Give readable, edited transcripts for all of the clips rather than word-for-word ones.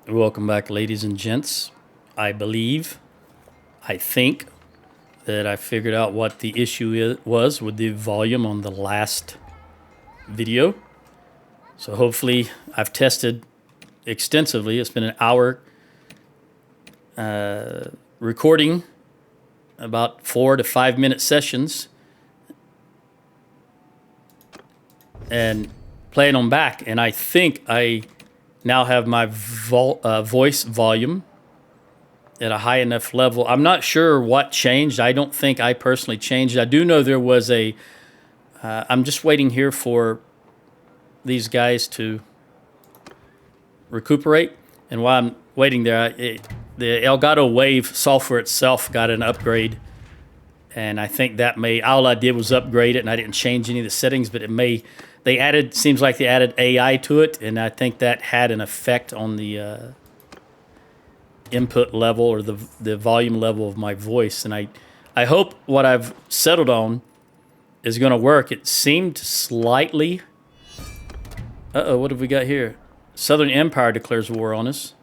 Welcome back, ladies and gents. I think that I figured out what the issue was with the volume on the last video. So hopefully I've tested extensively. It's been an hour recording, about 4 to 5 minute sessions, and playing them back. And I think I now have my voice volume at a high enough level. I'm not sure what changed. I don't think I personally changed. I do know there was a... I'm just waiting here for these guys to recuperate. And while I'm waiting there, the Elgato Wave software itself got an upgrade. And I think that all I did was upgrade it, and I didn't change any of the settings, but seems like they added AI to it, and I think that had an effect on the input level or the volume level of my voice. And I hope what I've settled on is going to work. It seemed slightly... Uh-oh, what have we got here? Southern Empire declares war on us.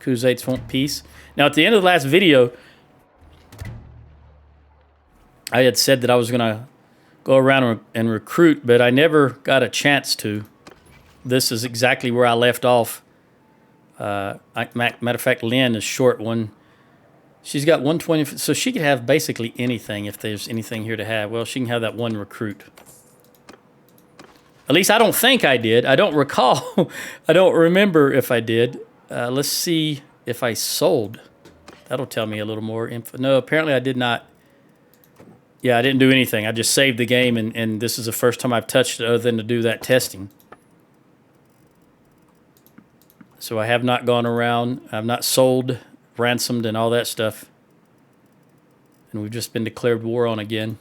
Khuzaits want peace. Now, at the end of the last video, I had said that I was going to go around and recruit, but I never got a chance to. This is exactly where I left off. Matter of fact, Lynn is short one. She's got 120, so she could have basically anything if there's anything here to have. Well, she can have that one recruit. At least I don't think I did. I don't recall. I don't remember if I did. Let's see if I sold. That'll tell me a little more info. No, apparently I did not. Yeah, I didn't do anything. I just saved the game, and this is the first time I've touched it other than to do that testing. So I have not gone around. I've not sold, ransomed, and all that stuff. And we've just been declared war on again.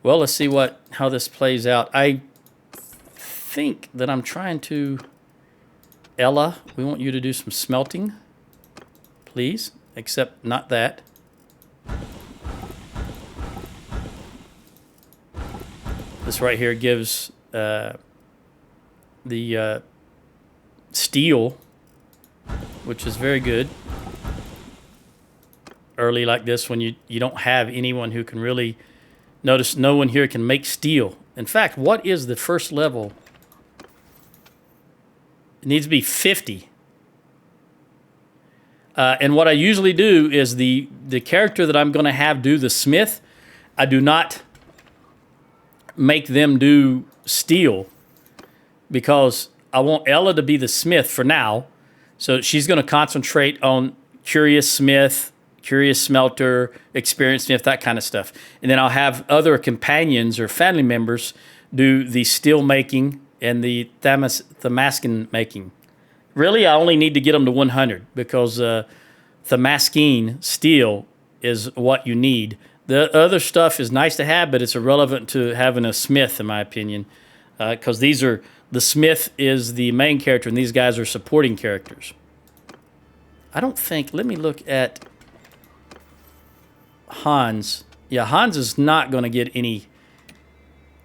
Well, let's see how this plays out. I think that I'm trying to... Ella, we want you to do some smelting, please. Except not that. This right here gives the steel, which is very good. Early like this, when you don't have anyone who can really... Notice no one here can make steel. In fact, what is the first level? It needs to be 50. And what I usually do is the character that I'm going to have do the smith, I do not make them do steel because I want Ella to be the smith for now. So she's going to concentrate on curious smith, curious smelter, experienced smith, that kind of stuff. And then I'll have other companions or family members do the steel making and the Damascene making. Really, I only need to get them to 100 because Damascene steel is what you need. The other stuff is nice to have, but it's irrelevant to having a smith, in my opinion, because the smith is the main character, and these guys are supporting characters. I don't think... Let me look at Hans. Yeah, Hans is not going to get any...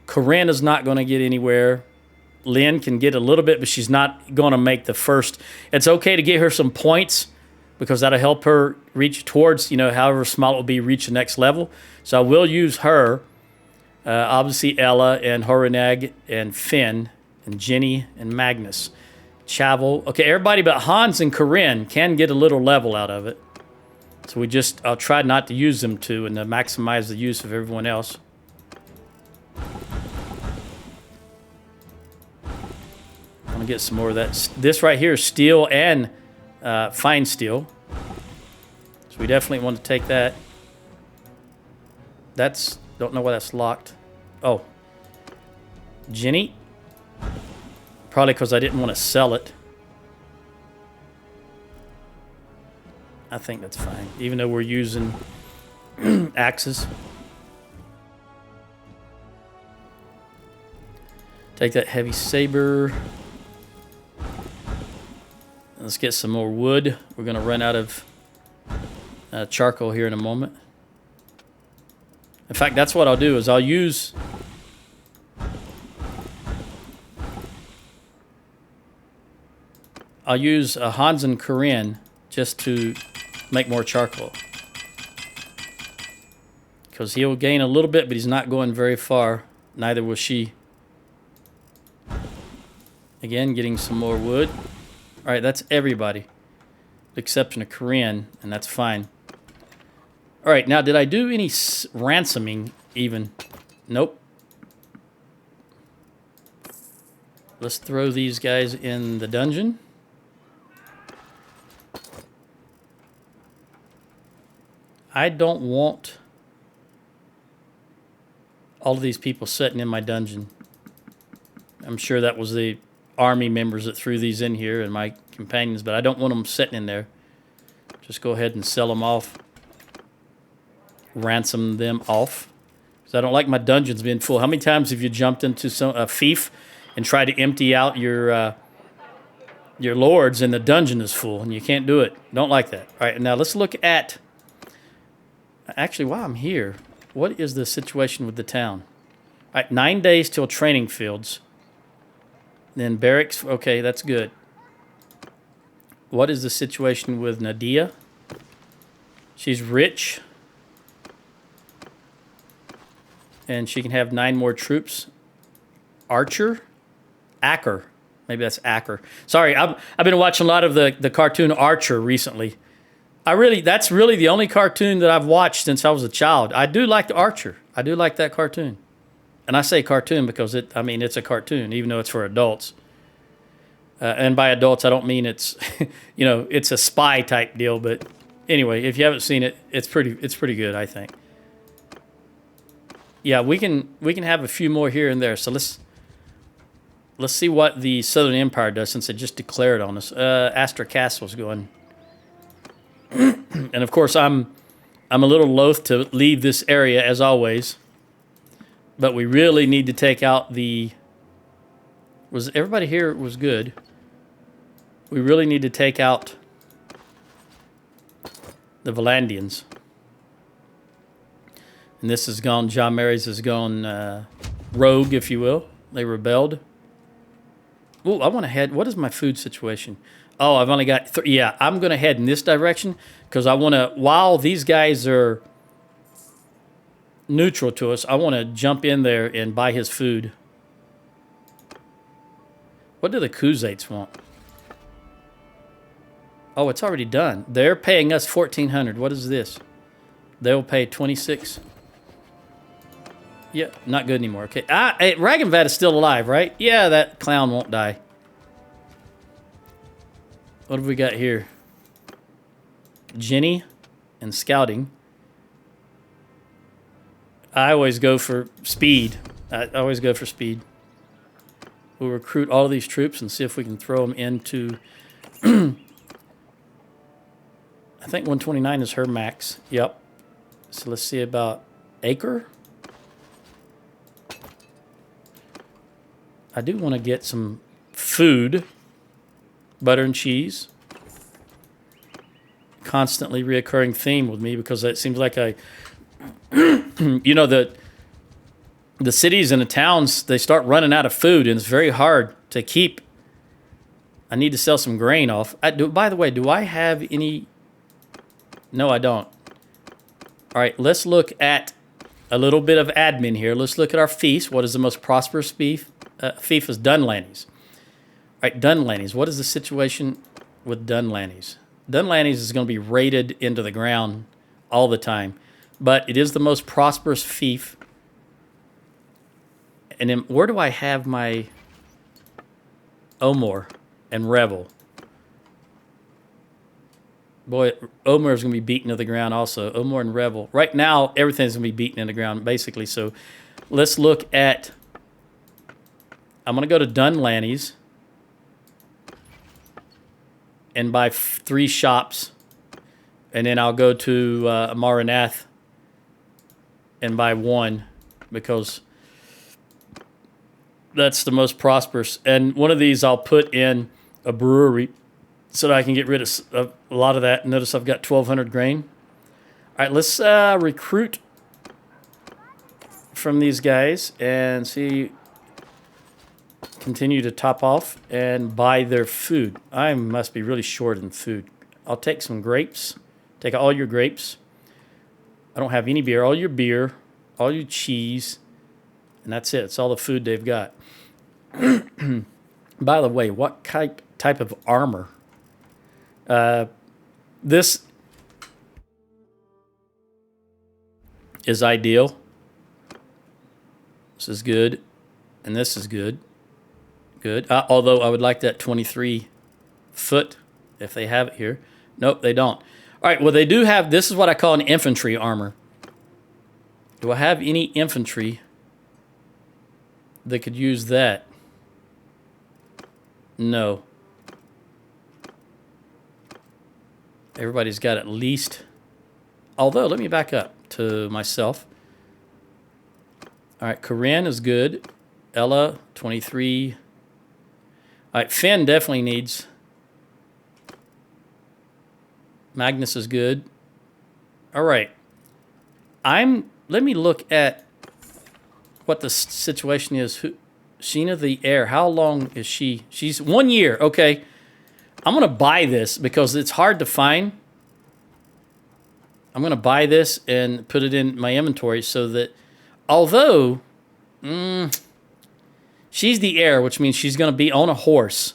Corinne is not going to get anywhere. Lynn can get a little bit, but she's not going to make the first. It's okay to get her some points because that'll help her reach towards, however small it will be, reach the next level. So I will use her. Obviously, Ella and Horenag and Finn and Jenny and Magnus. Chavel. Okay, everybody but Hans and Corinne can get a little level out of it. So I'll try not to use them and to maximize the use of everyone else. I'm going to get some more of that. This right here is steel and fine steel. So we definitely want to take that. Don't know why that's locked. Oh. Jenny. Probably because I didn't want to sell it. I think that's fine. Even though we're using axes. Take that heavy saber. Let's get some more wood. We're going to run out of charcoal here in a moment. In fact, that's what I'll do is I'll use I'll use a Hans and Corinne just to make more charcoal. Because he'll gain a little bit, but he's not going very far. Neither will she. Again, getting some more wood. All right, that's everybody. The exception of Corinne, and that's fine. All right, now did I do any ransoming even? Nope. Let's throw these guys in the dungeon. I don't want all of these people sitting in my dungeon. I'm sure that was the army members that threw these in here and my companions, but I don't want them sitting in there. Just go ahead and sell them off. Ransom them off. Because I don't like my dungeons being full. How many times have you jumped into a fief and tried to empty out your lords and the dungeon is full and you can't do it? Don't like that. All right, now let's look at... Actually, while I'm here, what is the situation with the town? All right, 9 days till training fields. Then barracks, okay, that's good. What is the situation with Nadia? She's rich. And she can have 9 more troops. Archer? Acker. Maybe that's Acker. Sorry, I've been watching a lot of the cartoon Archer recently. That's really the only cartoon that I've watched since I was a child. I do like the Archer. I do like that cartoon. And I say cartoon because it's a cartoon, even though it's for adults. And by adults, I don't mean it's, it's a spy type deal. But anyway, if you haven't seen it, it's pretty good, I think. Yeah, we can have a few more here and there. So let's see what the Southern Empire does since it just declared on us. Astor Castle's going. And of course, I'm a little loath to leave this area as always. But we really need to take out everybody here was good. We really need to take out the Valandians. And this has gone, John Mary's has gone rogue, if you will. They rebelled. Oh, I want to head, what is my food situation? Oh, I've only got, yeah, I'm going to head in this direction because I want to, while these guys are neutral to us, I want to jump in there and buy his food. What do the Khuzaits want? Oh, it's already done. They're paying us 1,400. What is this? They'll pay 26. Yeah, not good anymore. Okay. Hey, Ragenvad is still alive, right? Yeah, that clown won't die. What have we got here? Jenny and scouting. I always go for speed. We'll recruit all of these troops and see if we can throw them into... I think 129 is her max. Yep. So let's see about Acre. I do want to get some food. Butter and cheese. Constantly reoccurring theme with me because it seems like the cities and the towns, they start running out of food and it's very hard to keep. I need to sell some grain off. By the way, do I have any? No, I don't. All right, let's look at a little bit of admin here. Let's look at our fiefs. What is the most prosperous fief? Fief is Dunlannies. All right, Dunlannies. What is the situation with Dunlannies? Dunlannies is going to be raided into the ground all the time. But it is the most prosperous fief. And then where do I have my Omor and Revel? Boy, Omor is going to be beaten to the ground also. Omor and Revel. Right now, everything's going to be beaten in the ground, basically. So let's look at... I'm going to go to Dunlannies and buy 3 shops. And then I'll go to Maranath and buy 1 because that's the most prosperous. And one of these I'll put in a brewery so that I can get rid of a lot of that. Notice I've got 1,200 grain. All right, let's recruit from these guys and see continue to top off and buy their food. I must be really short in food. I'll take some grapes. Take all your grapes. I don't have any beer. All your beer, all your cheese, and that's it. It's all the food they've got. By the way, what type of armor? This is ideal. This is good. And this is good. Good. Although I would like that 23 foot if they have it here. Nope, they don't. All right, well, they do have, this is what I call an infantry armor. Do I have any infantry that could use that? No. Everybody's got at least, although, let me back up to myself. All right, Corinne is good. Ella, 23. All right, Finn definitely needs. Magnus is good. All right. Let me look at what the situation is. Sheena the heir, how long is she? She's 1 year. Okay. I'm going to buy this because it's hard to find. I'm going to buy this and put it in my inventory so that, although she's the heir, which means she's going to be on a horse,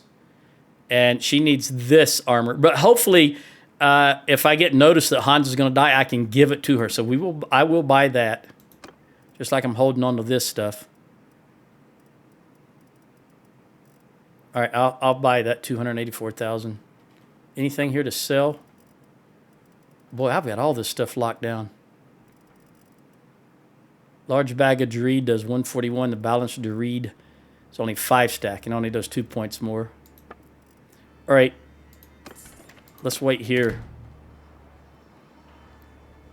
and she needs this armor. But hopefully, if I get notice that Hans is going to die, I can give it to her. So I will buy that, just like I'm holding on to this stuff. All right, I'll buy that 284,000. Anything here to sell? Boy, I've got all this stuff locked down. Large bag of Gird does 141. The balanced Gird is only 5 stack and only does 2 points more. All right, let's wait here.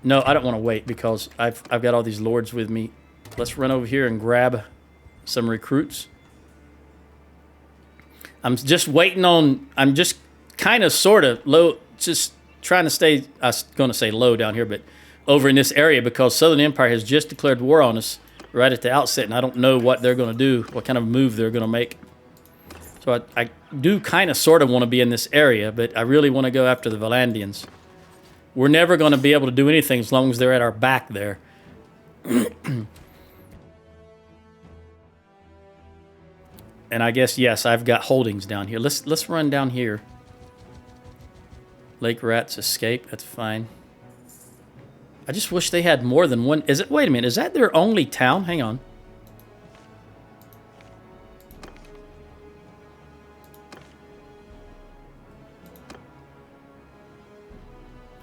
No, I don't want to wait because I've got all these lords with me. Let's run over here and grab some recruits. I'm just waiting on, I'm just kind of sort of low, just trying to stay, I was going to say low down here, but over in this area because Southern Empire has just declared war on us right at the outset, and I don't know what they're going to do, what kind of move they're going to make. So I do kind of sort of want to be in this area, but I really want to go after the Valandians. We're never going to be able to do anything as long as they're at our back there. And I guess, yes, I've got holdings down here. Let's run down here. Lake Rats escape. That's fine. I just wish they had more than one. Is it? Wait a minute. Is that their only town? Hang on.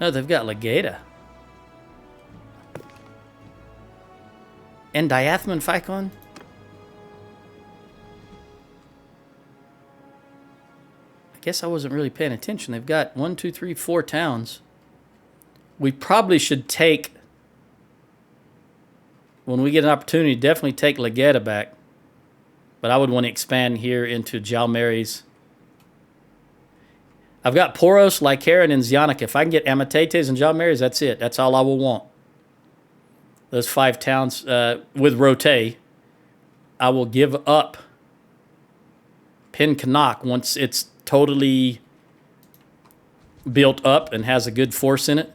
No, they've got Legata. And Diathma and Ficon? I guess I wasn't really paying attention. They've got 1, 2, 3, 4 towns. We probably should take, when we get an opportunity, definitely take Legata back. But I would want to expand here into Jalmares. I've got Poros, Lycaron, and Zionic. If I can get Amatetes and Jalmares, that's it. That's all I will want. Those 5 towns with Rote. I will give up Pencanak once it's totally built up and has a good force in it.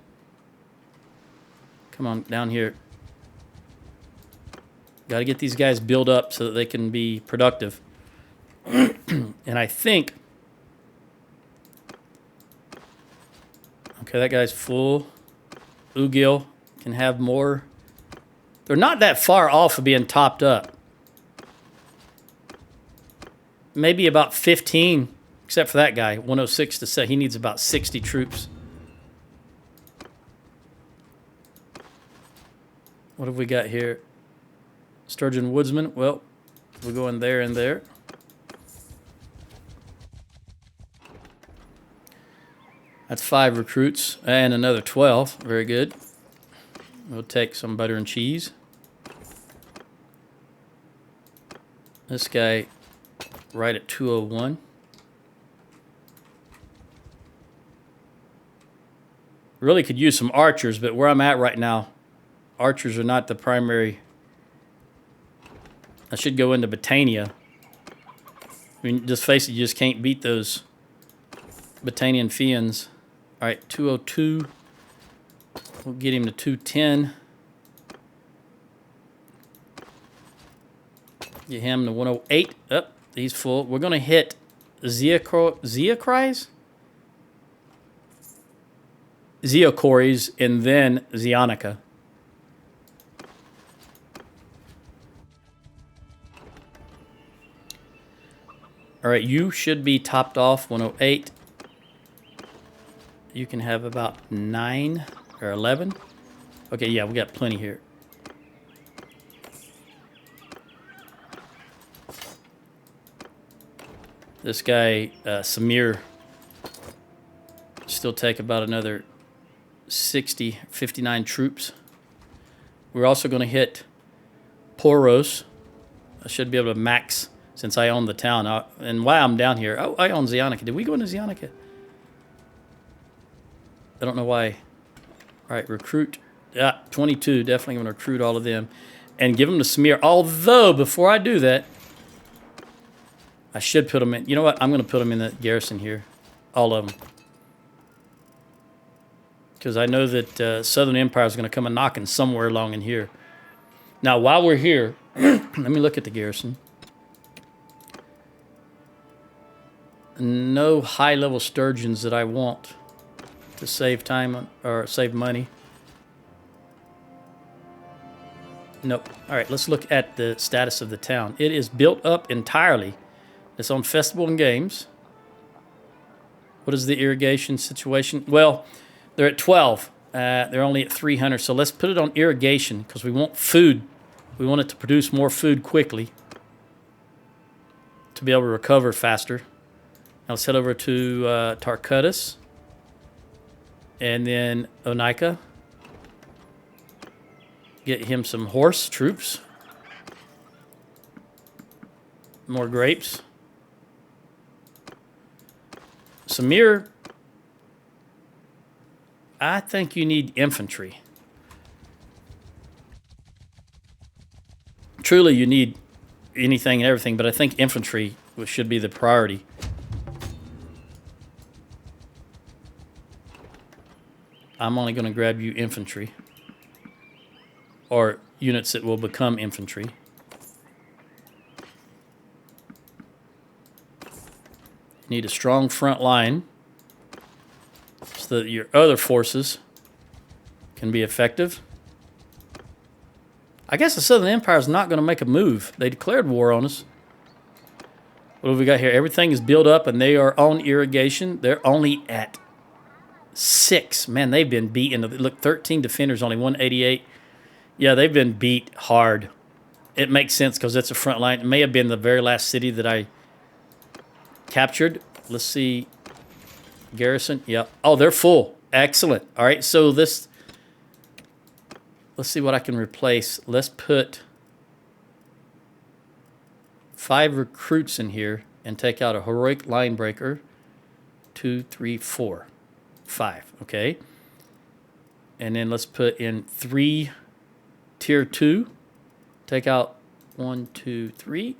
Come on, down here. Got to get these guys built up so that they can be productive. And I think... Okay, that guy's full. Ugil can have more. They're not that far off of being topped up. Maybe about 15, except for that guy, 106 to say he needs about 60 troops. What have we got here? Sturgeon Woodsman. Well, we're going there and there. That's 5 recruits and another 12. Very good. We'll take some butter and cheese. This guy right at 201. Really could use some archers, but where I'm at right now, archers are not the primary. I should go into Botania mean, just face it, you just can't beat those Battanian Fiends. All right, 202. We'll get him to 210. Get him to 108. Up, he's full. We're going to hit Zeocories, and then Zionica. All right, you should be topped off 108. You can have about 9 or 11. Okay, yeah, we got plenty here. This guy, Samir, still take about another 60, 59 troops. We're also going to hit Poros. I should be able to max since I own the town. And while I'm down here, oh, I own Zionica. Did we go into Zionica? I don't know why. All right, recruit. Yeah, 22. Definitely going to recruit all of them and give them to Samir. Although, before I do that, I should put them in. You know what? I'm going to put them in the garrison here. All of them. Because I know that Southern Empire is going to come a knocking somewhere along in here. Now, while we're here, let me look at the garrison. No high-level sturgeons that I want to save time or save money. Nope. All right, let's look at the status of the town. It is built up entirely. It's on festival and games. What is the irrigation situation? Well, they're at 12. They're only at 300. So let's put it on irrigation because we want food. We want it to produce more food quickly to be able to recover faster. Now let's head over to Tarcutus and then Onika. Get him some horse troops. More grapes. Samir, I think you need infantry. Truly, you need anything and everything, but I think infantry should be the priority. I'm only going to grab you infantry. Or units that will become infantry. You need a strong front line so that your other forces can be effective. I guess the Southern Empire is not going to make a move. They declared war on us. What have we got here? Everything is built up and they are on irrigation. They're only at 6. Man, they've been beaten. Look, 13 defenders, only 188. Yeah, they've been beat hard. It makes sense because it's a front line. It may have been the very last city that I captured. Let's see. Garrison. Yeah. Oh, they're full. Excellent. All right, so let's see what I can replace. Let's put 5 recruits in here and take out a heroic line breaker. 2, 3, 4, 5. Okay. And then let's put in 3 tier 2. Take out 1, 2, 3.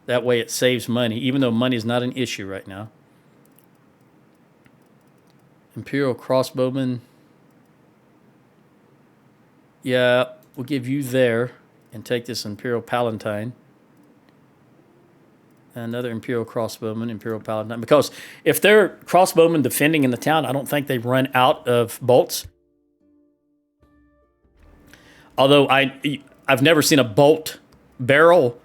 That way it saves money, even though money is not an issue right now. Imperial crossbowmen. Yeah, we'll give you there and take this Imperial Palatine. Another Imperial crossbowman, Imperial Palatine. Because if they're crossbowmen defending in the town, I don't think they run out of bolts. Although I've never seen a bolt barrel,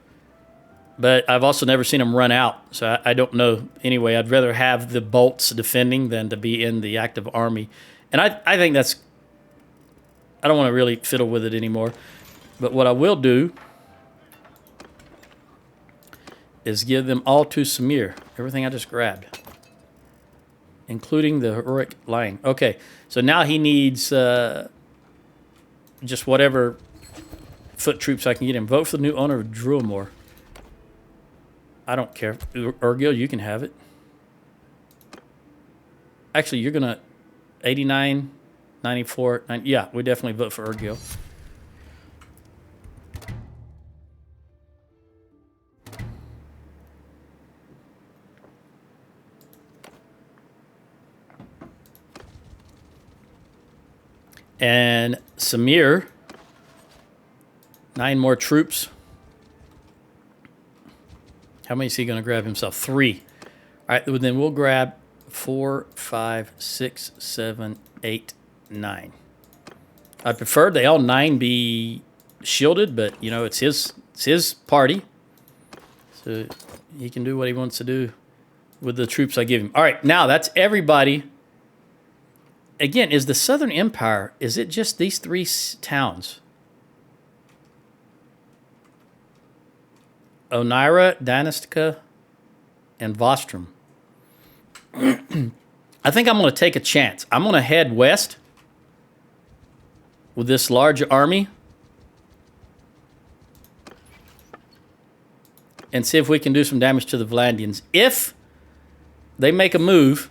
but I've also never seen them run out. So I don't know. Anyway, I'd rather have the bolts defending than to be in the active army. And I think that's... I don't want to really fiddle with it anymore. But what I will do is give them all to Samir. Everything I just grabbed. Including the heroic line. Okay, so now he needs just whatever foot troops I can get him. Vote for the new owner of Drillmore. I don't care. Urgil, you can have it. Actually, you're going to 89, 94, 90. Yeah, we definitely vote for Urgil. And Samir, 9 more troops. How many is he going to grab himself? 3. All right, then we'll grab 4, 5, 6, 7, 8, 9. I prefer they all 9 be shielded, but you know it's his party, so he can do what he wants to do with the troops I give him. All right, now that's everybody. Again, is the Southern Empire? Is it just these 3 towns? Onira, Danastica, and Vostrum. I think I'm going to take a chance. I'm going to head west with this large army and see if we can do some damage to the Valandians. If they make a move,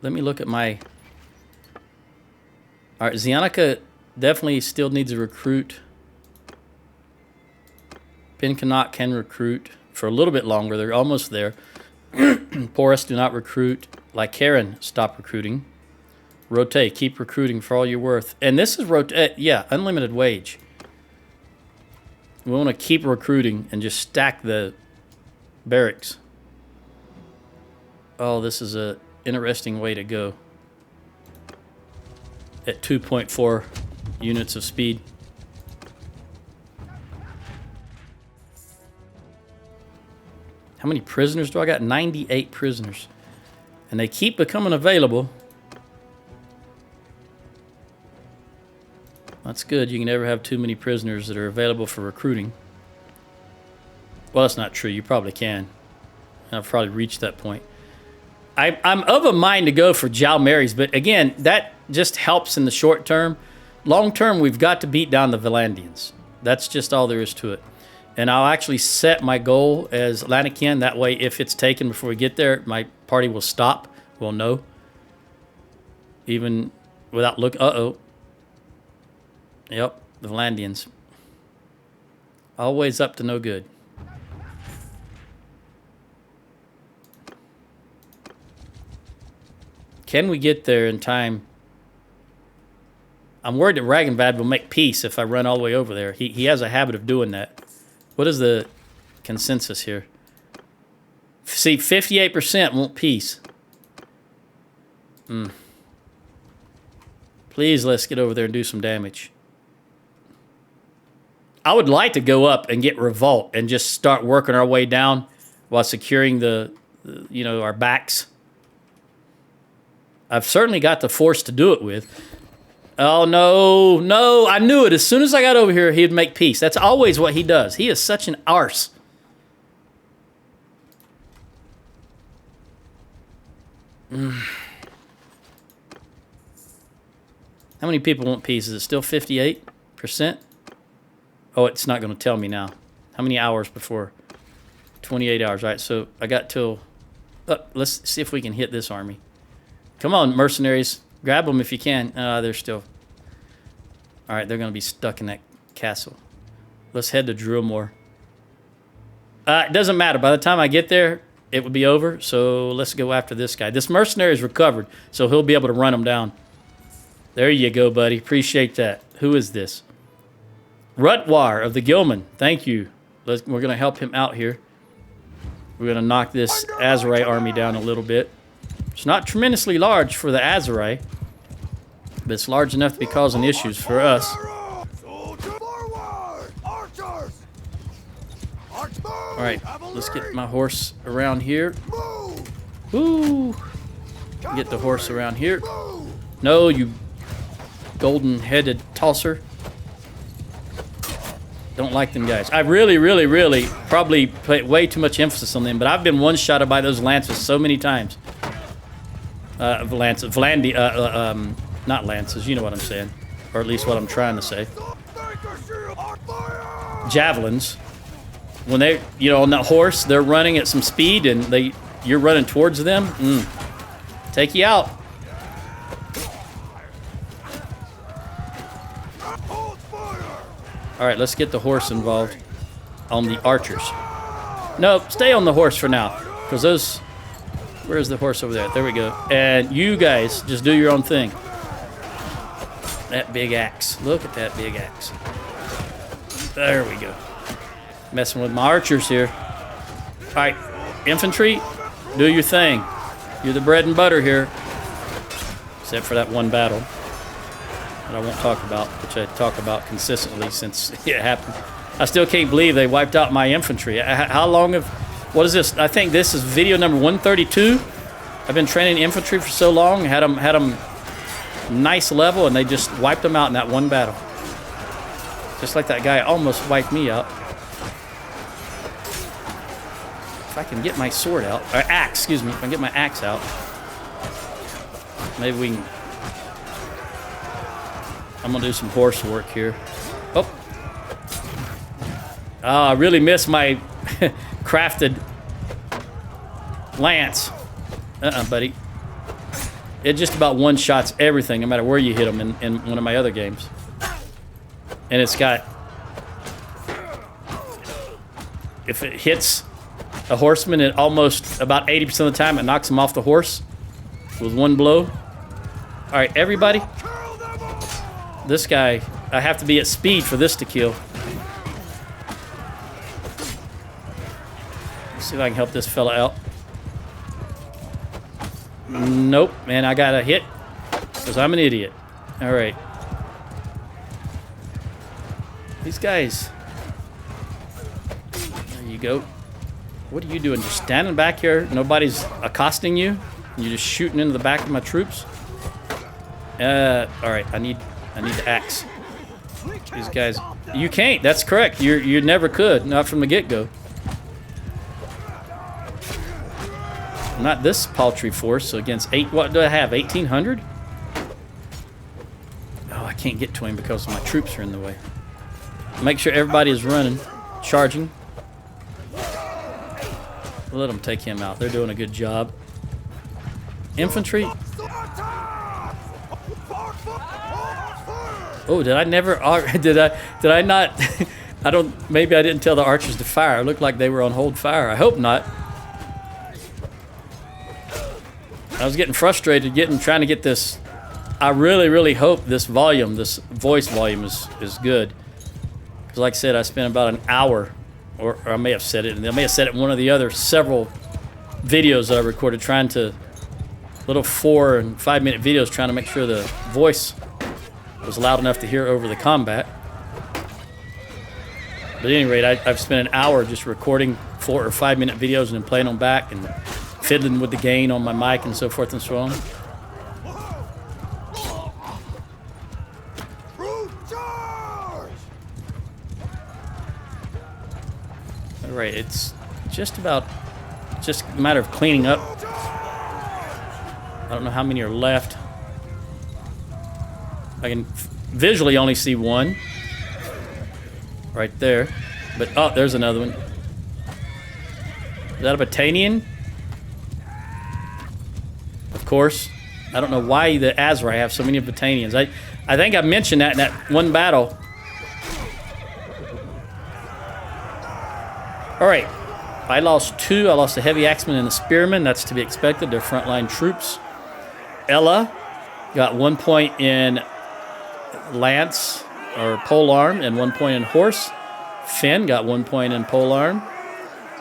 let me look at my... All right, Zionica definitely still needs a recruit. Pinkanot can recruit for a little bit longer. They're almost there. Porus, do not recruit. Lycaron, stop recruiting. Rotate, keep recruiting for all you're worth. And this is yeah, unlimited wage. We want to keep recruiting and just stack the barracks. Oh, this is a interesting way to go. At 2.4 units of speed. How many prisoners do I got? 98 prisoners. And they keep becoming available. That's good. You can never have too many prisoners that are available for recruiting. Well, that's not true. You probably can. I've probably reached that point. I'm of a mind to go for Jalmares, but again, that just helps in the short term. Long term, we've got to beat down the Valandians. That's just all there is to it. And I'll actually set my goal as Lanakian. That way, if it's taken before we get there, my party will stop. We'll know. Even without look. Uh-oh. Yep, the Valandians. Always up to no good. Can we get there in time? I'm worried that Ragenvad will make peace if I run all the way over there. He has a habit of doing that. What is the consensus here? See, 58% want peace. Please, let's get over there and do some damage. I would like to go up and get revolt and just start working our way down while securing the our backs. I've certainly got the force to do it with. Oh, no. I knew it. As soon as I got over here, he'd make peace. That's always what he does. He is such an arse. How many people want peace? Is it still 58%? Oh, it's not going to tell me now. How many hours before? 28 hours. All right, so I got till... let's see if we can hit this army. Come on, mercenaries. Grab them if you can. They're still... All right, they're going to be stuck in that castle. Let's head to Drillmore. It doesn't matter. By the time I get there, it would be over. So let's go after this guy. This mercenary is recovered, so he'll be able to run them down. There you go, buddy. Appreciate that. Who is this? Rutwar of the Gilman. Thank you. We're going to help him out here. We're going to knock this Azurai army down a little bit. It's not tremendously large for the Azurai, but it's large enough to be causing issues for us. All right, let's get my horse around here. Woo! Get the horse around here. No, you golden-headed tosser. Don't like them guys. I really probably put way too much emphasis on them, but I've been one-shotted by those lances so many times. Not lances, you know what I'm saying. Or at least what I'm trying to say. Javelins. When they, on that horse, they're running at some speed and you're running towards them. Take you out. All right, let's get the horse involved on the archers. No, stay on the horse for now. Because those... Where's the horse over there? There we go. And you guys, just do your own thing. that big axe. Look at that big axe. There we go. Messing with my archers here. All right, infantry, do your thing. You're the bread and butter here. Except for that one battle that I won't talk about, which I talk about consistently since it happened. I still can't believe they wiped out my infantry. How long have... What is this? I think this is video number 132. I've been training infantry for so long, had them nice level, and they just wiped them out in that one battle. Just like that guy almost wiped me out. If I can get my sword out, or axe, excuse me, if I can get my axe out, maybe we can... I'm gonna do some horse work here. Oh, I really missed my crafted lance. Buddy. It just about one-shots everything, no matter where you hit them in one of my other games. And it's got... If it hits a horseman, it almost, about 80% of the time, it knocks him off the horse with one blow. All right, everybody. This guy, I have to be at speed for this to kill. Let's see if I can help this fella out. Nope, man, I got a hit because I'm an idiot. All right. These guys. There you go. What are you doing? Just standing back here? Nobody's accosting you? You're just shooting into the back of my troops? All right, I need the axe. These guys, you can't. That's correct. You never could, not from the get-go. Not this paltry force against what do I have? 1,800? Oh, I can't get to him because my troops are in the way. Make sure everybody is running, charging. Let them take him out. They're doing a good job. Infantry. Oh, did I never? Did I not? I don't. Maybe I didn't tell the archers to fire. It looked like they were on hold fire. I hope not. I was getting frustrated trying to get this. I really, really hope this volume, this voice volume is good. Because like I said, I spent about an hour, or I may have said it, and I may have said it in one of the other several videos that I recorded, trying to, little 4 and 5 minute videos, trying to make sure the voice was loud enough to hear over the combat. But at any rate, I've spent an hour just recording 4 or 5 minute videos and then playing them back and fiddling with the gain on my mic and so forth and so on. All right, it's just a matter of cleaning up. I don't know how many are left. I can visually only see one right there, but oh, there's another one. Is that a battalion? Of course. I don't know why the Azrai have so many battalions. I think I mentioned that in that one battle. All right. I lost 2. I lost a heavy axeman and a spearman. That's to be expected. They're frontline troops. Ella got 1 point in lance or polearm and 1 point in horse. Finn got 1 point in polearm.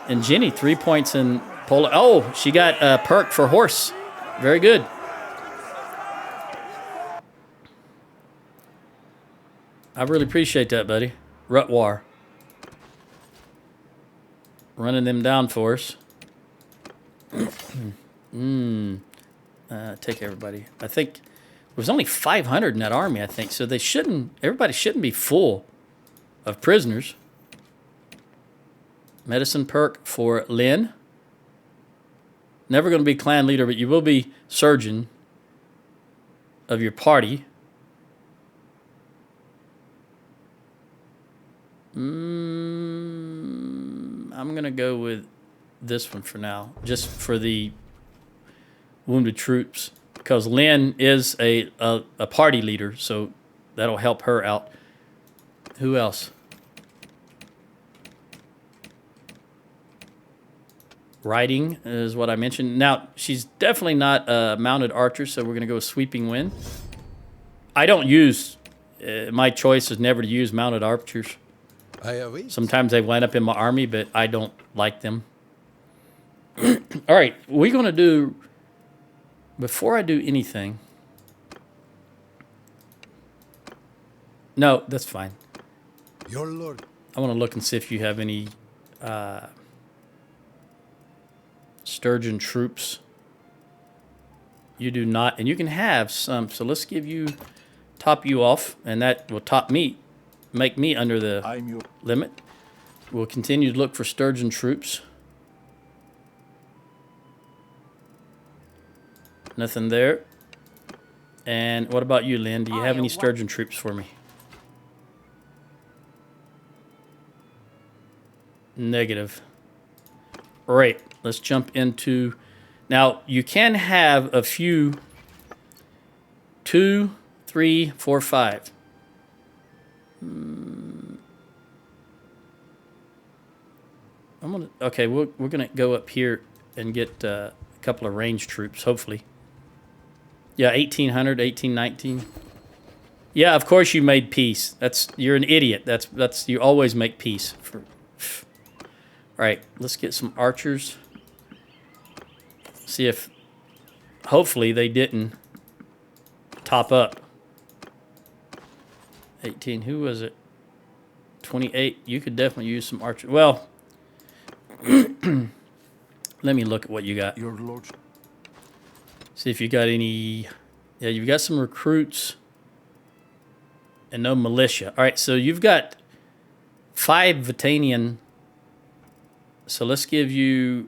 And Jenny, 3 points in pole. Oh, she got a perk for horse. Very good. I really appreciate that, buddy. Rutwar. Running them down for us. Take everybody. I think there was only 500 in that army, I think. So everybody shouldn't be full of prisoners. Medicine perk for Lynn. Never going to be clan leader, but you will be surgeon of your party. I'm going to go with this one for now, just for the wounded troops, because Lynn is a party leader, so that'll help her out. Who else? Riding is what I mentioned. Now, she's definitely not a mounted archer, so we're going to go with sweeping wind. I don't use my choice is never to use mounted archers. I have it. Sometimes they wind up in my army, but I don't like them. All right, we're going to do, before I do anything, no, that's fine. Your lord. I want to look and see if you have any Sturgian troops. You do not, and you can have some, so let's top you off, and that will make me under the limit. We'll continue to look for Sturgian troops. Nothing there. And what about you, Lynn? Do you have any Sturgian troops for me? Negative. All right, let's jump into... Now, you can have a few... 2, 3, 4, 5. Okay, we're gonna go up here and get a couple of range troops, hopefully. Yeah, 1800, 1819. Yeah, of course you made peace. You're an idiot. That's you always make peace. All right, let's get some archers. See if, hopefully they didn't top up. 18, who was it? 28, you could definitely use some archers. Well, let me look at what you got. Your lord. See if you got any... Yeah, you've got some recruits and no militia. All right, so you've got 5 Vitanian. So let's give you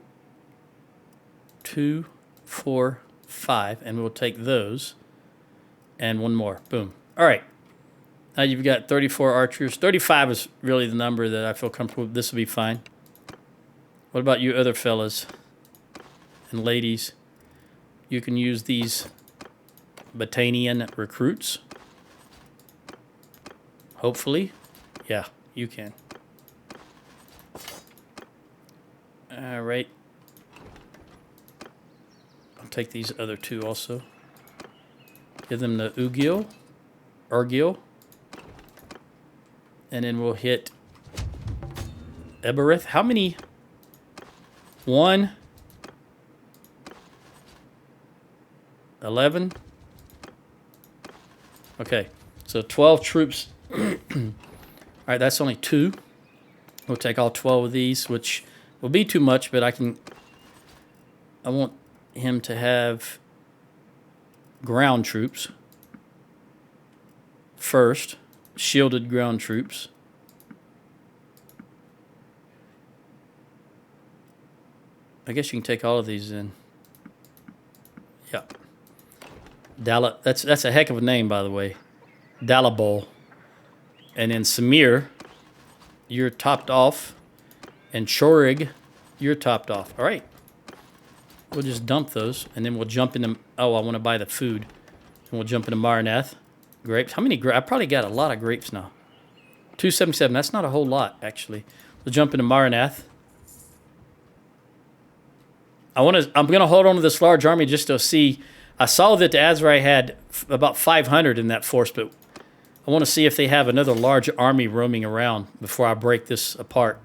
2, 4, 5, and we'll take those. And one more. Boom. All right. Now you've got 34 archers. 35 is really the number that I feel comfortable with. This will be fine. What about you other fellas and ladies? You can use these Batanian recruits. Hopefully. Yeah, you can. All right. I'll take these other 2 also. Give them the Urgil. And then we'll hit Ebereth. How many? 1, 11. Okay, so 12 troops. All right, that's only 2. We'll take all 12 of these, which will be too much, but I want him to have ground troops first, shielded ground troops. I guess you can take all of these in. Yeah. That's a heck of a name, by the way. Dalabol. And then Samir, you're topped off. And Chorig, you're topped off. All right. We'll just dump those, and then we'll jump into... Oh, I want to buy the food. And we'll jump into Maranath. Grapes. How many grapes? I probably got a lot of grapes now. 277. That's not a whole lot, actually. We'll jump into Maranath. I'm going to hold on to this large army just to see. I saw that the Azrai had about 500 in that force, but I want to see if they have another large army roaming around before I break this apart.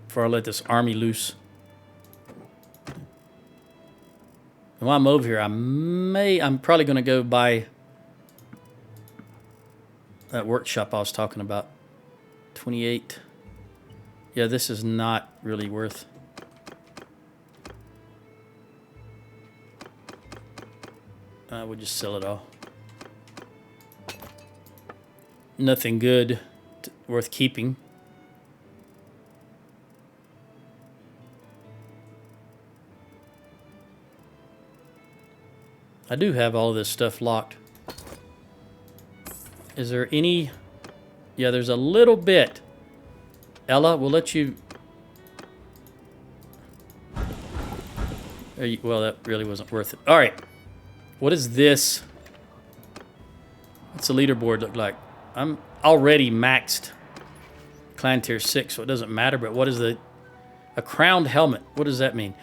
Before I let this army loose. And while I'm over here, I'm probably going to go buy that workshop I was talking about. 28. Yeah, this is not really worth. We'll just sell it all. Nothing good worth keeping. I do have all this stuff locked. Is there any... Yeah, there's a little bit. Ella, we'll let you... Well, that really wasn't worth it. All right. What is this? What's the leaderboard look like? I'm already maxed clan tier 6, so it doesn't matter. But what is a crowned helmet? What does that mean?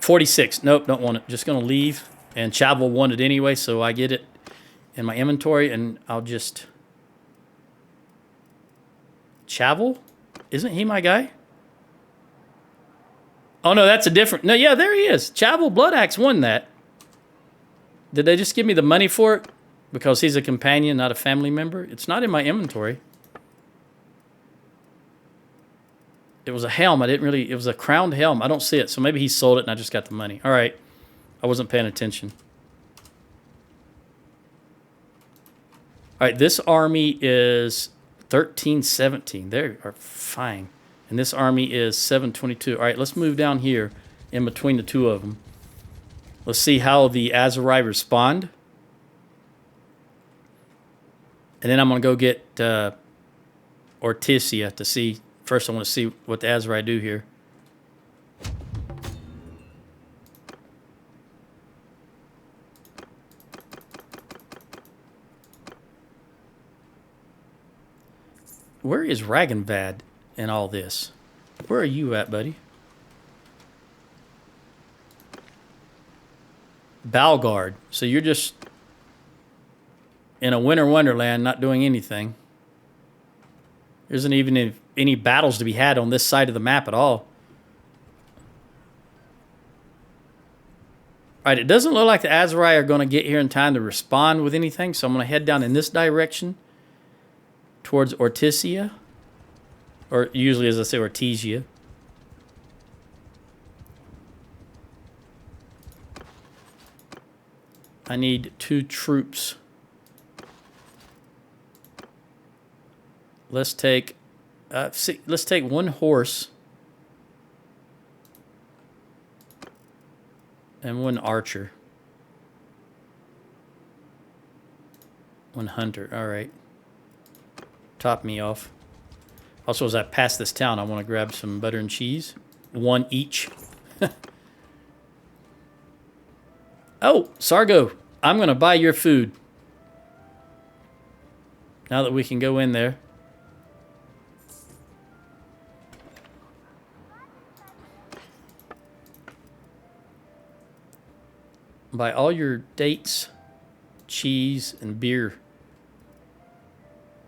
46. Nope, don't want it. Just going to leave. And Chav will want it anyway, so I get it in my inventory, and I'll just... Chavel? Isn't he my guy? Oh, no, that's a different... No, yeah, there he is. Chavel Blood Axe won that. Did they just give me the money for it? Because he's a companion, not a family member? It's not in my inventory. It was a helm. I didn't really... It was a crowned helm. I don't see it, so maybe he sold it and I just got the money. All right. I wasn't paying attention. All right, this army is 1317. They are fine. And this army is 722. All right, let's move down here in between the two of them. Let's see how the Azurai respond. And then I'm going to go get Ortisia to see. First, I want to see what the Azurai do here. Where is Ragenvad in all this? Where are you at, buddy? Balgard. So you're just in a winter wonderland, not doing anything. There isn't even any battles to be had on this side of the map at all. All right, it doesn't look like the Azurai are going to get here in time to respond with anything, so I'm going to head down in this direction towards Ortisia. Or usually, as I say, Ortisia. I need 2 troops. Let's take 1 horse and 1 archer. 1 hunter. All right. Top me off. Also, as I pass this town, I want to grab some butter and cheese. 1 each. Oh, Sargo, I'm going to buy your food. Now that we can go in there. Buy all your dates, cheese, and beer.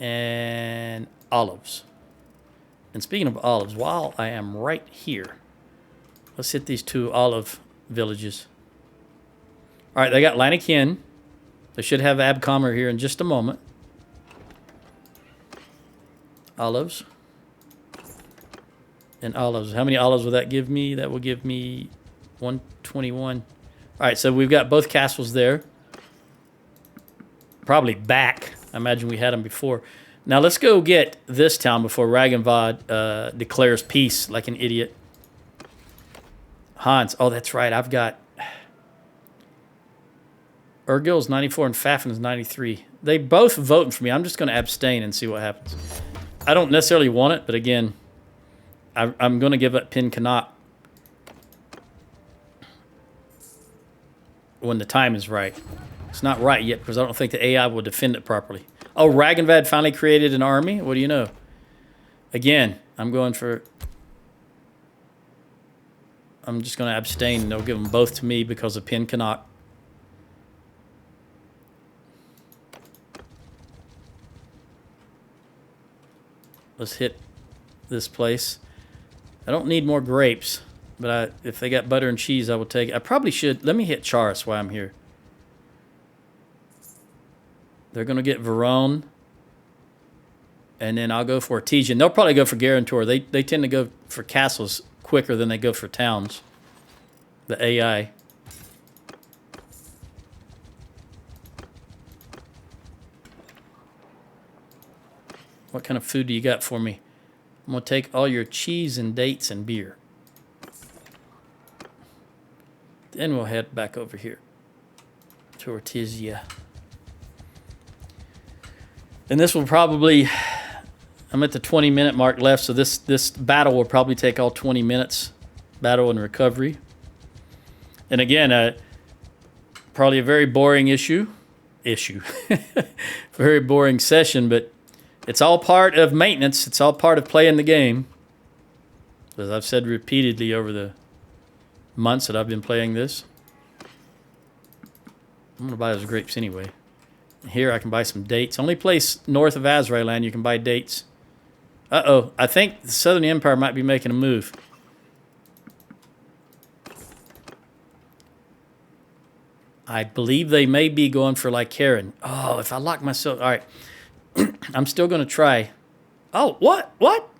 And olives. And speaking of olives, while I am right here, let's hit these 2 olive villages. All right, they got Lanakin. They should have Abcomer here in just a moment. Olives. And olives. How many olives will that give me? That will give me 121. All right, so we've got both castles there. Probably back. I imagine we had them before. Now let's go get this town before Ragenvad declares peace like an idiot. Hans. Oh, that's right. I've got... Urgil's 94 and Faffin's 93. They both voting for me. I'm just going to abstain and see what happens. I don't necessarily want it, but again, I'm going to give up Pin Kanat when the time is right. It's not right yet because I don't think the AI will defend it properly. Oh, Ragenvad finally created an army? What do you know? Again, I'm just going to abstain, and they'll give them both to me because of Pin Kanat. Let's hit this place. I don't need more grapes, but if they got butter and cheese, I will take it. I probably should. Let me hit Charis while I'm here. They're going to get Verone. And then I'll go for Artesian. They'll probably go for Guarantor. They tend to go for castles quicker than they go for towns. The AI. What kind of food do you got for me? I'm going to take all your cheese and dates and beer. Then we'll head back over here to Ortisia. And this will probably... I'm at the 20-minute mark left, so this battle will probably take all 20 minutes. Battle and recovery. And again, probably a very boring issue. Very boring session, but it's all part of maintenance. It's all part of playing the game. As I've said repeatedly over the months that I've been playing this. I'm going to buy those grapes anyway. Here I can buy some dates. Only place north of Azraeland you can buy dates. Uh-oh. I think the Southern Empire might be making a move. I believe they may be going for like Karen. Oh, if I lock myself... All right. I'm still going to try. Oh, what? What?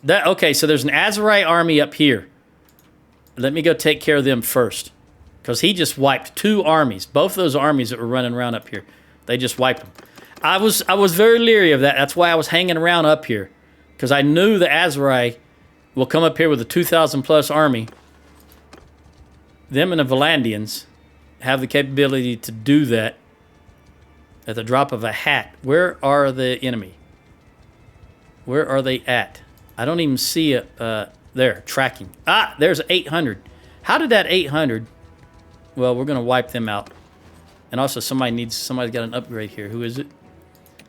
Okay, so there's an Azerite army up here. Let me go take care of them first. Because he just wiped 2 armies. Both those armies that were running around up here. They just wiped them. I was very leery of that. That's why I was hanging around up here. Because I knew the Azerite will come up here with a 2,000 plus army. Them and the Valandians have the capability to do that at the drop of a hat. Where are the enemy? Where are they at? I don't even see it. There, tracking. Ah, there's 800. How did that 800... Well, we're going to wipe them out. And also, somebody's got an upgrade here. Who is it?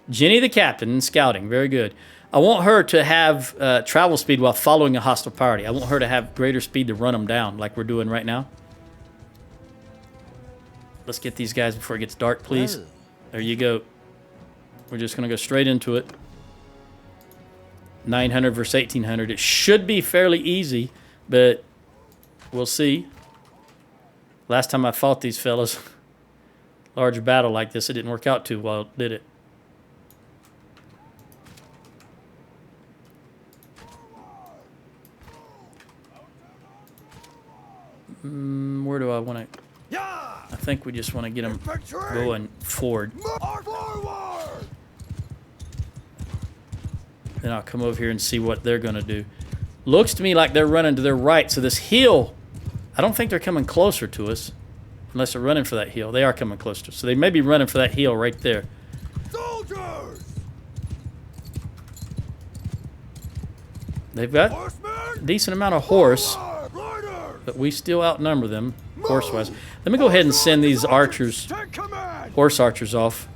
Jenny the Captain in scouting. Very good. I want her to have travel speed while following a hostile party. I want her to have greater speed to run them down like we're doing right now. Let's get these guys before it gets dark, please. There you go. We're just going to go straight into it. 900 versus 1,800. It should be fairly easy, but we'll see. Last time I fought these fellas, large battle like this, it didn't work out too well, did it? Where do I want to... I think we just want to get them going forward. Then I'll come over here and see what they're going to do. Looks to me like they're running to their right, so this hill... I don't think they're coming closer to us, unless they're running for that hill. They are coming closer to us. So they may be running for that hill right there. Soldiers! They've got a decent amount of horse, but we still outnumber them horse-wise. Let me go ahead and send these archers, horse archers off.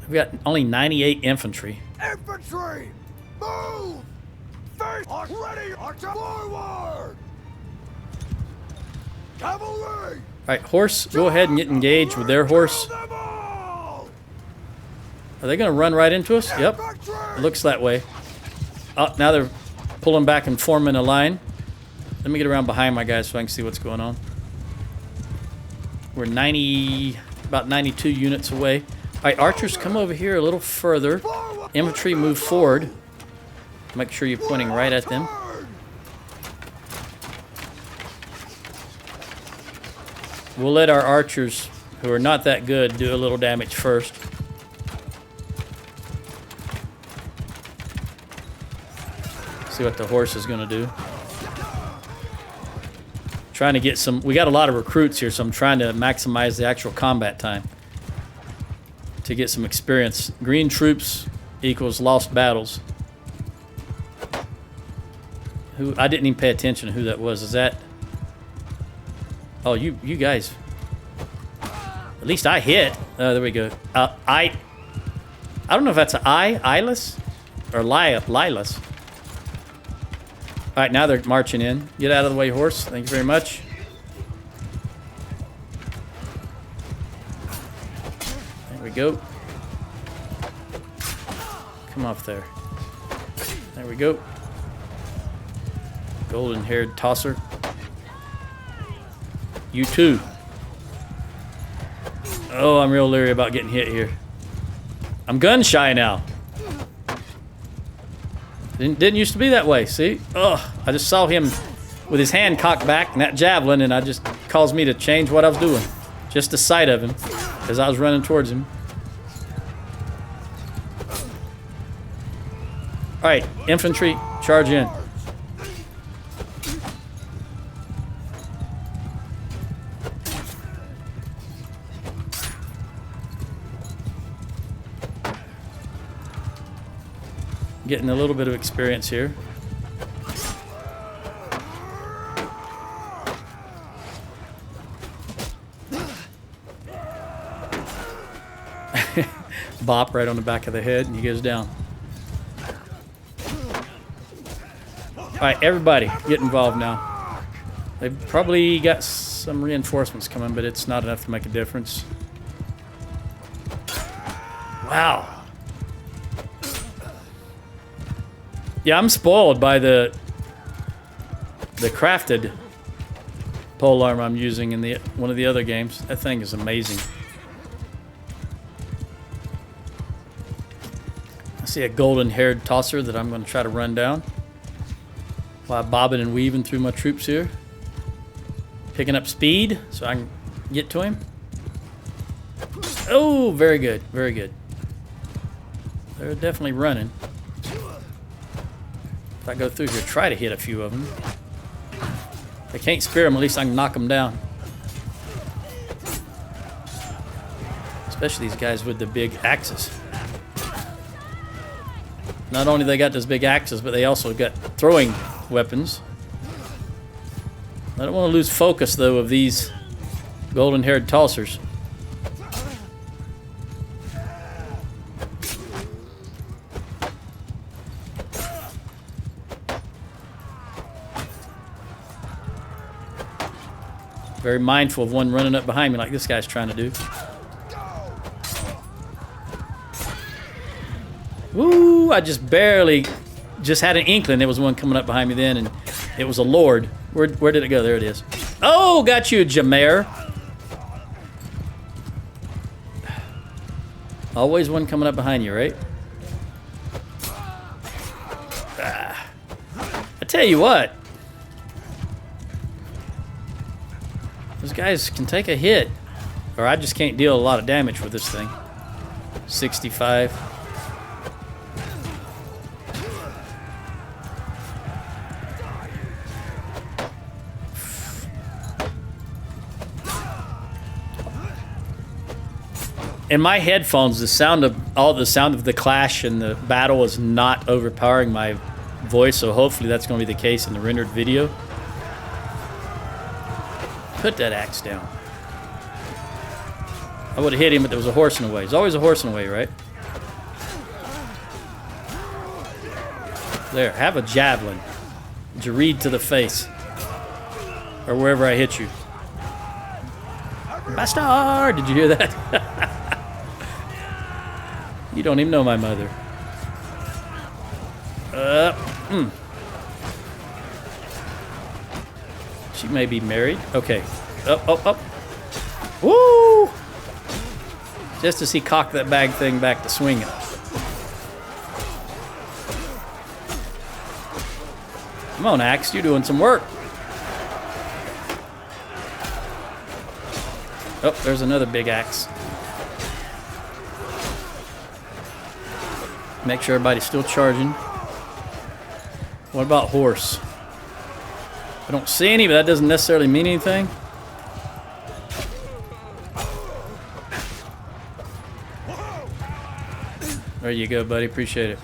We've got only 98 infantry. Infantry! Move! Face! Ready! Archer forward! Cavalry! Alright, horse, go ahead and get engaged with their horse. Are they going to run right into us? Yep. It looks that way. Oh, now they're pulling back and forming a line. Let me get around behind my guys so I can see what's going on. We're about 92 units away. Alright, archers, come over here a little further. Infantry, move forward. Make sure you're pointing right at them. We'll let our archers, who are not that good, do a little damage first. See what the horse is going to do. Trying to get some... We got a lot of recruits here, so I'm trying to maximize the actual combat time to get some experience. Green troops equals lost battles. Who I didn't even pay attention to who that was. Is that... Oh, you guys... At least I hit. There we go. I don't know if that's an Eyeless or Lilas. All right, now they're marching in. Get out of the way, horse. Thank you very much. There we go. Come off there. There we go. Golden-haired tosser. You too. Oh, I'm real leery about getting hit here. I'm gun shy now. Didn't used to be that way, see? Ugh, I just saw him with his hand cocked back and that javelin, and I just caused me to change what I was doing. Just the sight of him as I was running towards him. All right, infantry, charge in. Getting a little bit of experience here. Bop right on the back of the head and he goes down. Alright, everybody, get involved now. They've probably got some reinforcements coming, but it's not enough to make a difference. Wow. Yeah, I'm spoiled by the crafted pole armor I'm using in one of the other games. That thing is amazing. I see a golden-haired tosser that I'm going to try to run down while bobbing and weaving through my troops here. Picking up speed so I can get to him. Oh, very good, very good. They're definitely running. If I go through here, try to hit a few of them. If I can't spear them, at least I can knock them down. Especially these guys with the big axes. Not only they got those big axes, but they also got throwing weapons. I don't want to lose focus, though, of these golden-haired tossers. Very mindful of one running up behind me like this guy's trying to do. Woo! I just had an inkling there was one coming up behind me then, and it was a lord. Where did it go? There it is. Oh, got you, Jameer. Always one coming up behind you, right? I tell you what. Those guys can take a hit. Or I just can't deal a lot of damage with this thing. 65. In my headphones, the sound of the clash and the battle is not overpowering my voice, so hopefully that's going to be the case in the rendered video. Put that axe down. I would have hit him, but there was a horse in the way. There's always a horse in the way, right? There, have a javelin. Gird to the face. Or wherever I hit you. Bastard! Did you hear that? You don't even know my mother. She may be married. Okay. Up. Woo! Just as he cocked that bag thing back to swing it. Come on, Axe. You're doing some work. Oh, there's another big axe. Make sure everybody's still charging. What about horse? I don't see any, but that doesn't necessarily mean anything. There you go, buddy. Appreciate it.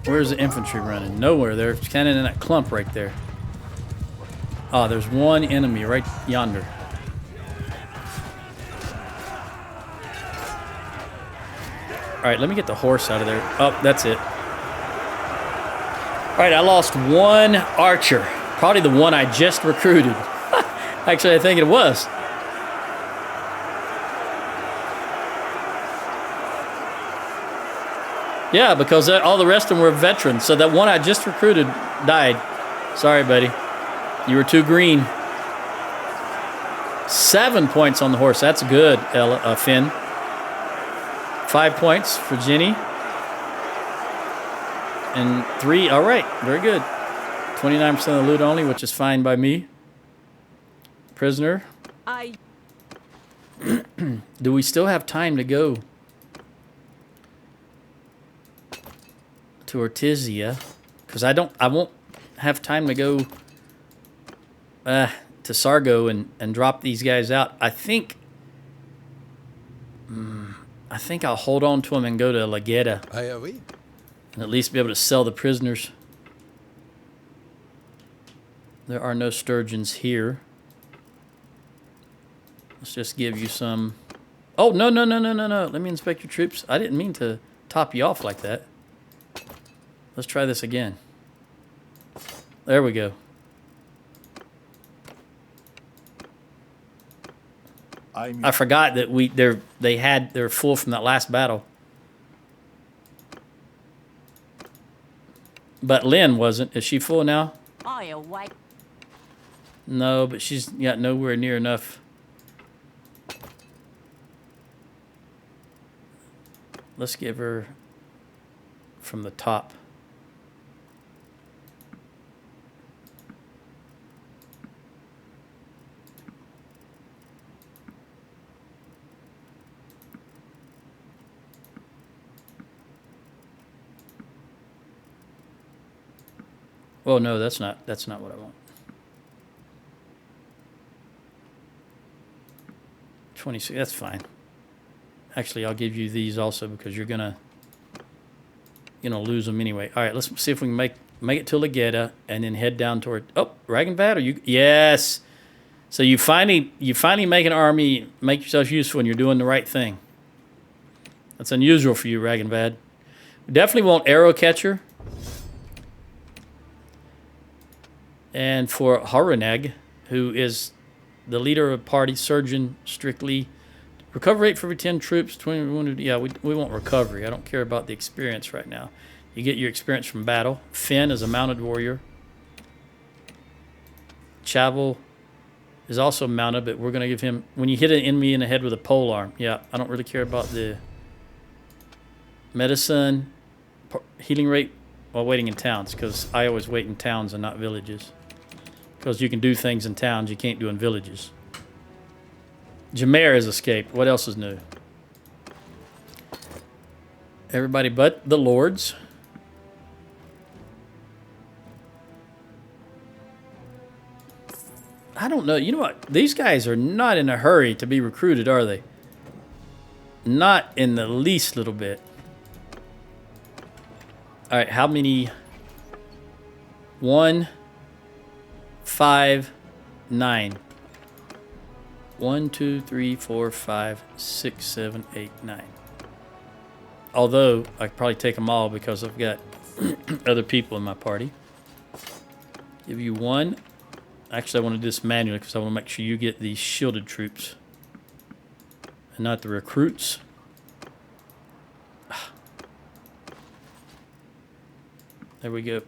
Where's the infantry running? Nowhere. They're kind of in that clump right there. Oh, there's one enemy right yonder. All right, let me get the horse out of there. Oh, that's it. All right, I lost one archer. Probably the one I just recruited. Actually, I think it was. Yeah, because all the rest of them were veterans. So that one I just recruited died. Sorry, buddy. You were too green. 7 points on the horse. That's good, Finn. 5 points for Jenny. And 3, all right, very good. 29% of the loot only, which is fine by me. Prisoner. Do we still have time to go to Ortizia? Because I won't have time to go to Sargo and drop these guys out. I think I'll hold on to them and go to Lageda. And at least be able to sell the prisoners. There are no sturgeons here. Let's just give you some Oh, no, no, no, no, no, no. Let me inspect your troops. I didn't mean to top you off like that. Let's try this again. There we go. I forgot that they're full from that last battle. But Lynn wasn't. Is she full now? Oh, you white. No, but she's got nowhere near enough. Let's give her from the top. Oh no, that's not what I want. 26, that's fine. Actually, I'll give you these also because you're gonna lose them anyway. All right, let's see if we can make it to Legeda and then head down toward. Oh, Ragenvad, are you? Yes. So you finally make an army, make yourself useful, and you're doing the right thing. That's unusual for you, Ragenvad. We definitely want Arrow Catcher. And for Haraneg, who is the leader of party, surgeon, strictly. Recovery rate for every 10 troops, 20 wounded. Yeah, we want recovery. I don't care about the experience right now. You get your experience from battle. Finn is a mounted warrior. Chavel is also mounted, but we're going to give him... When you hit an enemy in the head with a pole arm. Yeah, I don't really care about the... Medicine, healing rate while waiting in towns, because I always wait in towns and not villages. Because you can do things in towns you can't do in villages. Jameer has escaped. What else is new? Everybody but the lords. I don't know. You know what? These guys are not in a hurry to be recruited, are they? Not in the least little bit. All right, how many? 1, 5, 9. 1, 2, 3, 4, 5, 6, 7, 8, 9. Although I could probably take them all because I've got other people in my party. Give you 1. Actually, I want to do this manually because I want to make sure you get these shielded troops and not the recruits. There we go.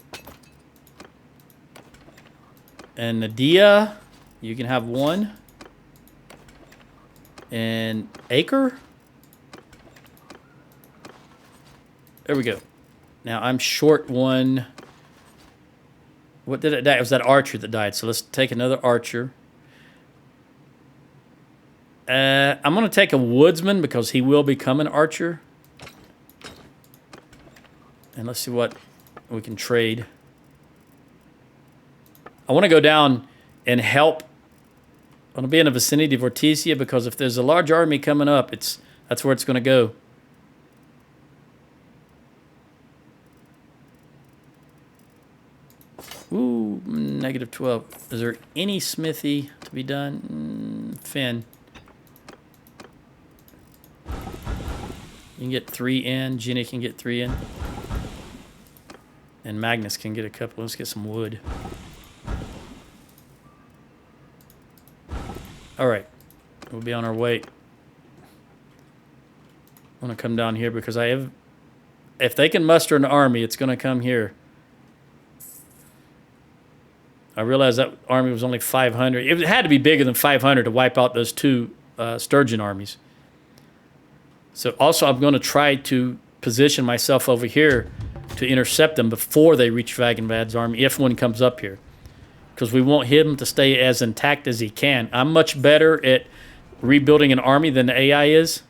And Nadia, you can have 1. And Acre. There we go. Now I'm short 1. What did it die? It was that archer that died. So let's take another archer. I'm going to take a woodsman because he will become an archer. And let's see what we can trade. I want to go down and help. I want to be in the vicinity of Ortisia because if there's a large army coming up, that's where it's going to go. Ooh, -12. Is there any smithy to be done? Finn. You can get 3 in. Ginny can get 3 in. And Magnus can get a couple. Let's get some wood. All right. We'll be on our way. I want to come down here because if they can muster an army, it's going to come here. I realized that army was only 500. It had to be bigger than 500 to wipe out those 2 Sturgian armies. So also I'm going to try to position myself over here to intercept them before they reach Vagenvad's army, if one comes up here. Because we want him to stay as intact as he can. I'm much better at rebuilding an army than the AI is.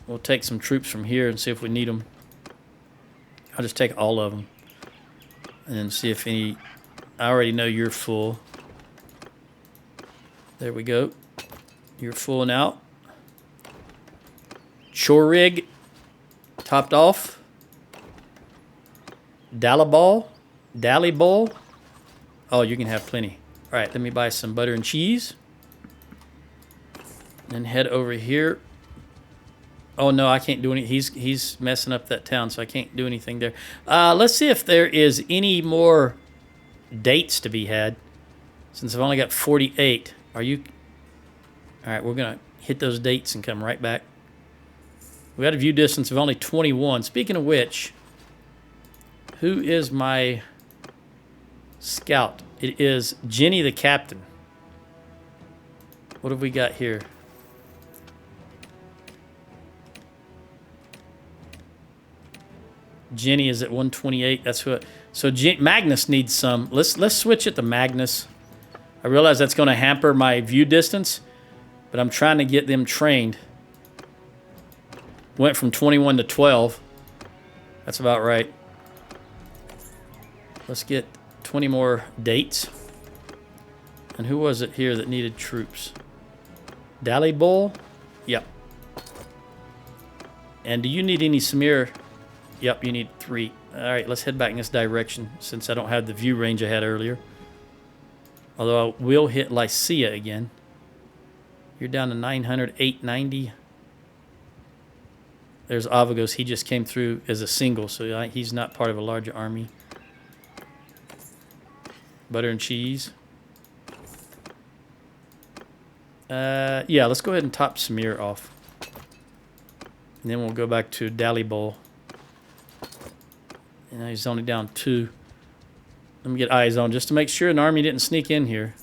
We'll take some troops from here and see if we need them. I'll just take all of them. And then see if any... I already know you're full. There we go. You're full now. Chorig. Topped off. Dallyball. Oh, you can have plenty. All right, let me buy some butter and cheese. And head over here. Oh no, I can't do any. He's messing up that town, so I can't do anything there. Let's see if there is any more dates to be had. Since I've only got 48. Are you... Alright, we're going to hit those dates and come right back. We got a view distance of only 21. Speaking of which, who is my scout? It is Jenny the captain. What have we got here? Jenny is at 128. That's what. So Magnus needs some. Let's switch it to Magnus. I realize that's going to hamper my view distance, but I'm trying to get them trained. Went from 21 to 12. That's about right. Let's get 20 more dates. And who was it here that needed troops? Dally Bull? Yep. And do you need any Samir? Yep, you need 3. All right, let's head back in this direction since I don't have the view range I had earlier. Although I will hit Lycia again. You're down to 900, 890. There's Avagos. He just came through as a single, so he's not part of a larger army. Butter and cheese. Yeah, let's go ahead and top Samir off. And then we'll go back to Dally Bowl. And now he's only down 2. Let me get eyes on just to make sure an army didn't sneak in here.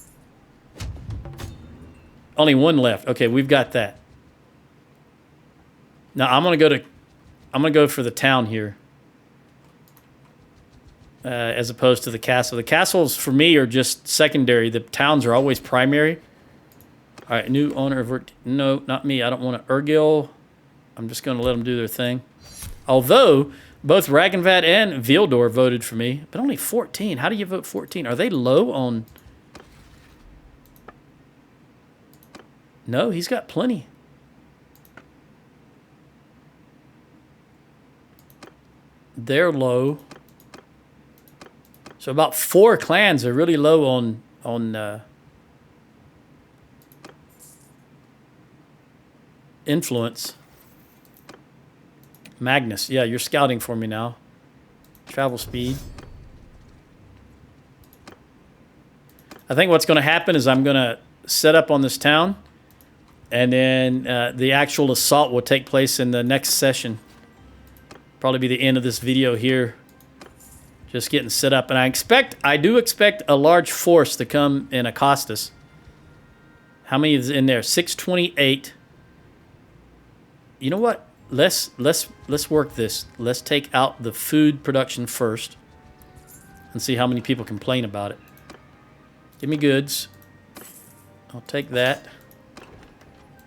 Only 1 left. Okay, we've got that. Now I'm gonna go for the town here. As opposed to the castle. The castles for me are just secondary. The towns are always primary. All right, new owner of... No, not me. I don't want to... Urgil. I'm just going to let them do their thing. Although, both Ragenvad and Vildor voted for me, but only 14. How do you vote 14? Are they low on... No, he's got plenty. They're low. So about 4 clans are really low on influence. Magnus, yeah, you're scouting for me now. Travel speed. I think what's going to happen is I'm going to set up on this town, and then the actual assault will take place in the next session. Probably be the end of this video here. Just getting set up. And I do expect a large force to come and accost us. How many is in there? 628. You know what? Let's work this. Let's take out the food production first and see how many people complain about it. Give me goods. I'll take that.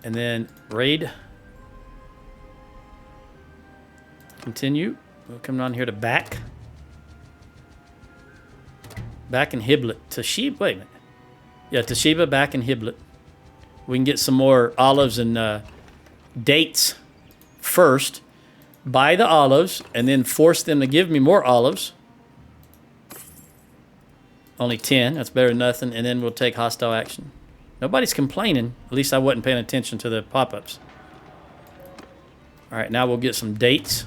And then raid. Continue. We'll come down here to back. Back in Hiblet. Toshiba, wait a minute. Yeah, Toshiba, back in Hiblet. We can get some more olives and dates first. Buy the olives and then force them to give me more olives. Only 10. That's better than nothing. And then we'll take hostile action. Nobody's complaining. At least I wasn't paying attention to the pop-ups. All right, now we'll get some dates.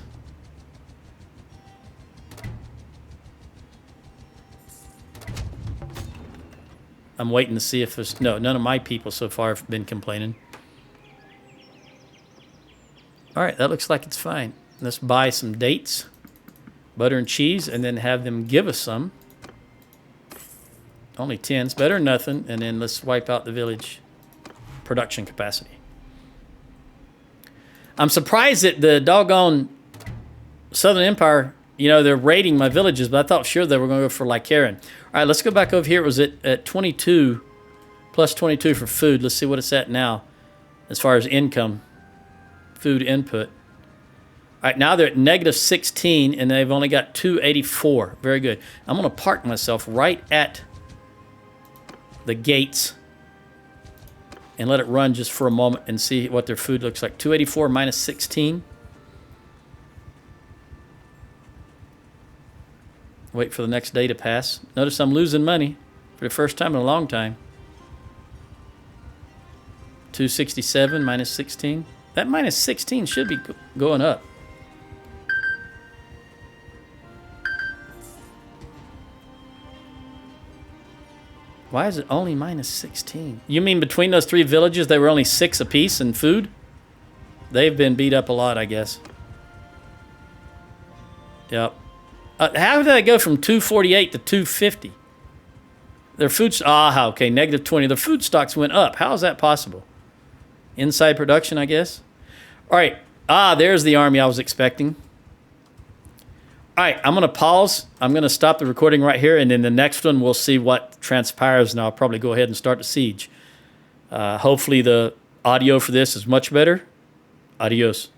I'm waiting to see if there's... No, none of my people so far have been complaining. All right, that looks like it's fine. Let's buy some dates, butter and cheese, and then have them give us some. Only 10. It's better than nothing. And then let's wipe out the village production capacity. I'm surprised that the doggone Southern Empire... You know, they're raiding my villages, but I thought sure they were going to go for Lycaran. All right, let's go back over here. It was at 22, plus 22 for food. Let's see what it's at now as far as income, food input. All right, now they're at negative 16, and they've only got 284. Very good. I'm going to park myself right at the gates and let it run just for a moment and see what their food looks like. 284 minus 16. Wait for the next day to pass. Notice I'm losing money for the first time in a long time. 267 minus 16. That minus 16 should be going up. Why is it only minus 16? You mean between those 3 villages, they were only 6 apiece in food? They've been beat up a lot, I guess. Yep. How did that go from 248 to 250? Their food... okay, negative 20. Their food stocks went up. How is that possible? Inside production, I guess. All right. There's the army I was expecting. All right, I'm going to pause. I'm going to stop the recording right here, and in the next one, we'll see what transpires, and I'll probably go ahead and start the siege. Hopefully the audio for this is much better. Adios.